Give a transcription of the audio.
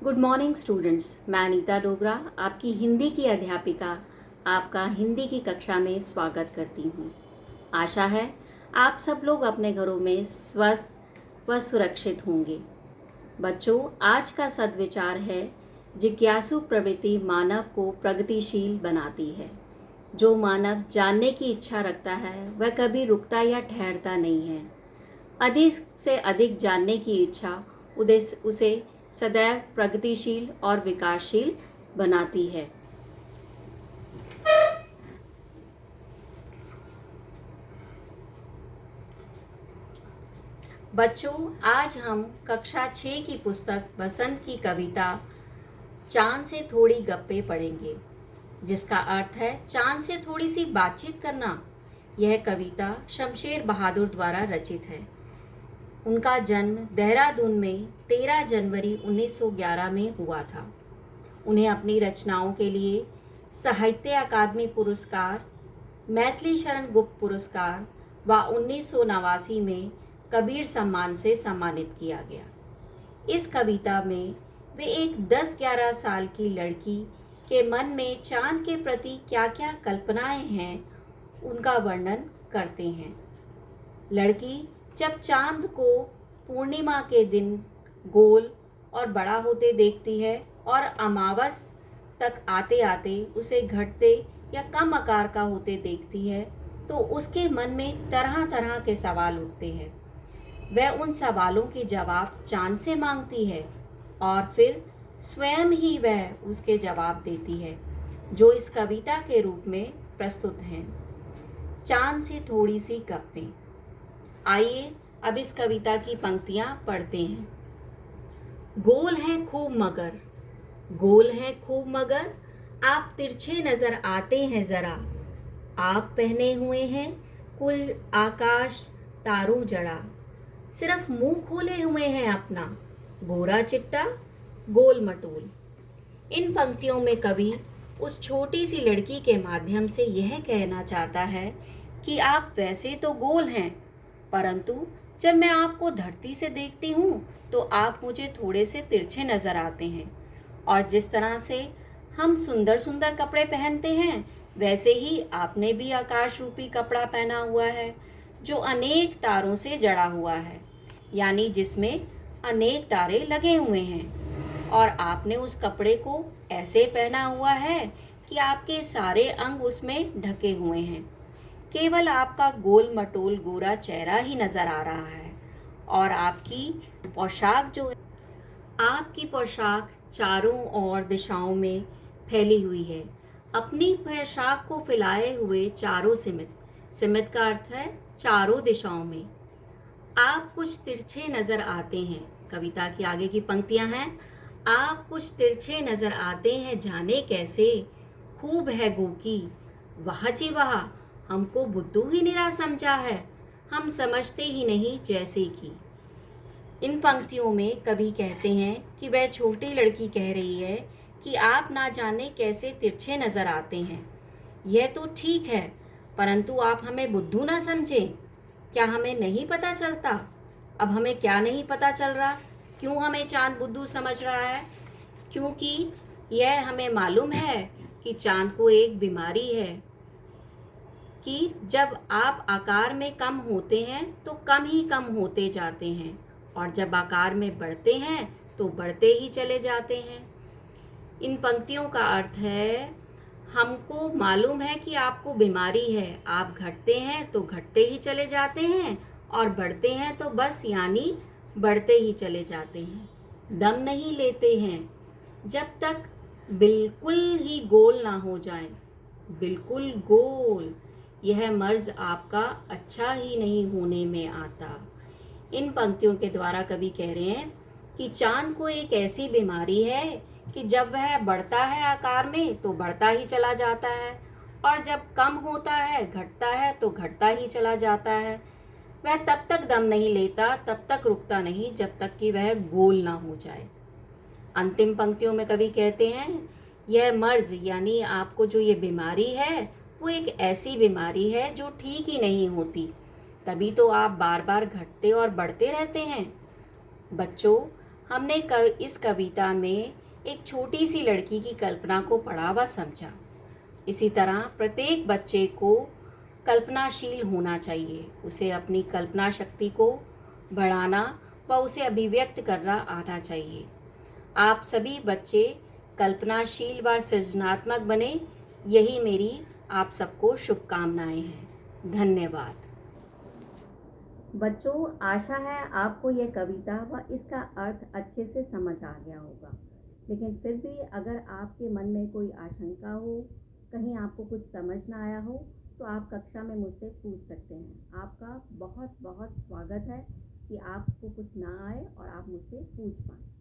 Good morning students. मैं अनीता डोगरा, आपकी हिंदी की अध्यापिका, आपका हिंदी की कक्षा में स्वागत करती हूँ। आशा है आप सब लोग अपने घरों में स्वस्थ व सुरक्षित होंगे। बच्चों, आज का सद्विचार है, जिज्ञासु प्रवृत्ति मानव को प्रगतिशील बनाती है। जो मानव जानने की इच्छा रखता है वह कभी रुकता या ठहरता नहीं है। अधिक से अधिक जानने की इच्छा उसे सदैव प्रगतिशील और विकासशील बनाती है। बच्चों, आज हम कक्षा 6 की पुस्तक बसंत की कविता चांद से थोड़ी गप्पे पढ़ेंगे, जिसका अर्थ है चांद से थोड़ी सी बातचीत करना। यह कविता शमशेर बहादुर द्वारा रचित है। उनका जन्म देहरादून में 13 जनवरी 1911 में हुआ था। उन्हें अपनी रचनाओं के लिए साहित्य अकादमी पुरस्कार, मैथिली शरण गुप्त पुरस्कार व 1989 में कबीर सम्मान से सम्मानित किया गया। इस कविता में वे एक 10-11 साल की लड़की के मन में चांद के प्रति क्या क्या कल्पनाएं हैं, उनका वर्णन करते हैं। लड़की जब चांद को पूर्णिमा के दिन गोल और बड़ा होते देखती है और अमावस तक आते आते उसे घटते या कम आकार का होते देखती है, तो उसके मन में तरह तरह के सवाल उठते हैं। वह उन सवालों के जवाब चांद से मांगती है और फिर स्वयं ही वह उसके जवाब देती है, जो इस कविता के रूप में प्रस्तुत हैं। चांद से थोड़ी सी गप्पें। आइए अब इस कविता की पंक्तियां पढ़ते हैं। गोल हैं खूब मगर, गोल हैं खूब मगर, आप तिरछे नजर आते हैं जरा। आप पहने हुए हैं कुल आकाश तारों जड़ा, सिर्फ मुंह खोले हुए हैं अपना, गोरा चिट्टा गोल मटोल। इन पंक्तियों में कवि उस छोटी सी लड़की के माध्यम से यह कहना चाहता है कि आप वैसे तो गोल हैं, परंतु जब मैं आपको धरती से देखती हूँ तो आप मुझे थोड़े से तिरछे नज़र आते हैं। और जिस तरह से हम सुंदर सुंदर कपड़े पहनते हैं, वैसे ही आपने भी आकाश रूपी कपड़ा पहना हुआ है, जो अनेक तारों से जड़ा हुआ है, यानी जिसमें अनेक तारे लगे हुए हैं। और आपने उस कपड़े को ऐसे पहना हुआ है कि आपके सारे अंग उसमें ढके हुए हैं। केवल आपका गोल मटोल गोरा चेहरा ही नजर आ रहा है। और आपकी पोशाक जो है, आपकी पोशाक चारों ओर दिशाओं में फैली हुई है। अपनी पोशाक को फैलाए हुए चारों सिमित, सिमित का अर्थ है चारों दिशाओं में। आप कुछ तिरछे नजर आते हैं। कविता की आगे की पंक्तियां हैं, आप कुछ तिरछे नजर आते हैं जाने कैसे, खूब है गोकी वाह जी वाह, हमको बुद्धू ही निरा समझा है, हम समझते ही नहीं जैसे कि। इन पंक्तियों में कवि कहते हैं कि वह छोटी लड़की कह रही है कि आप ना जाने कैसे तिरछे नजर आते हैं। यह तो ठीक है, परंतु आप हमें बुद्धू ना समझें। क्या हमें नहीं पता चलता? अब हमें क्या नहीं पता चल रहा? क्यों हमें चांद बुद्धू समझ रहा है? क्योंकि यह हमें मालूम है कि चांद को एक बीमारी है कि जब आप आकार में कम होते हैं तो कम ही कम होते जाते हैं, और जब आकार में बढ़ते हैं तो बढ़ते ही चले जाते हैं। इन पंक्तियों का अर्थ है, हमको मालूम है कि आपको बीमारी है, आप घटते हैं तो घटते ही चले जाते हैं और बढ़ते हैं तो बस यानी बढ़ते ही चले जाते हैं, दम नहीं लेते हैं जब तक बिल्कुल ही गोल ना हो जाए। बिल्कुल गोल, यह मर्ज आपका अच्छा ही नहीं होने में आता। इन पंक्तियों के द्वारा कवि कह रहे हैं कि चांद को एक ऐसी बीमारी है कि जब वह बढ़ता है आकार में तो बढ़ता ही चला जाता है, और जब कम होता है घटता है तो घटता ही चला जाता है। वह तब तक दम नहीं लेता, तब तक रुकता नहीं जब तक कि वह गोल ना हो जाए। अंतिम पंक्तियों में कवि कहते हैं, यह मर्ज यानी आपको जो ये बीमारी है वो एक ऐसी बीमारी है जो ठीक ही नहीं होती, तभी तो आप बार बार घटते और बढ़ते रहते हैं। बच्चों, हमने इस कविता में एक छोटी सी लड़की की कल्पना को पढ़ा व समझा। इसी तरह प्रत्येक बच्चे को कल्पनाशील होना चाहिए, उसे अपनी कल्पना शक्ति को बढ़ाना व उसे अभिव्यक्त करना आना चाहिए। आप सभी बच्चे कल्पनाशील व सृजनात्मक बने, यही मेरी आप सबको शुभकामनाएं हैं। धन्यवाद। बच्चों, आशा है आपको यह कविता व इसका अर्थ अच्छे से समझ आ गया होगा। लेकिन फिर भी अगर आपके मन में कोई आशंका हो, कहीं आपको कुछ समझ ना आया हो, तो आप कक्षा में मुझसे पूछ सकते हैं। आपका बहुत बहुत स्वागत है कि आपको कुछ ना आए और आप मुझसे पूछ पाएँ।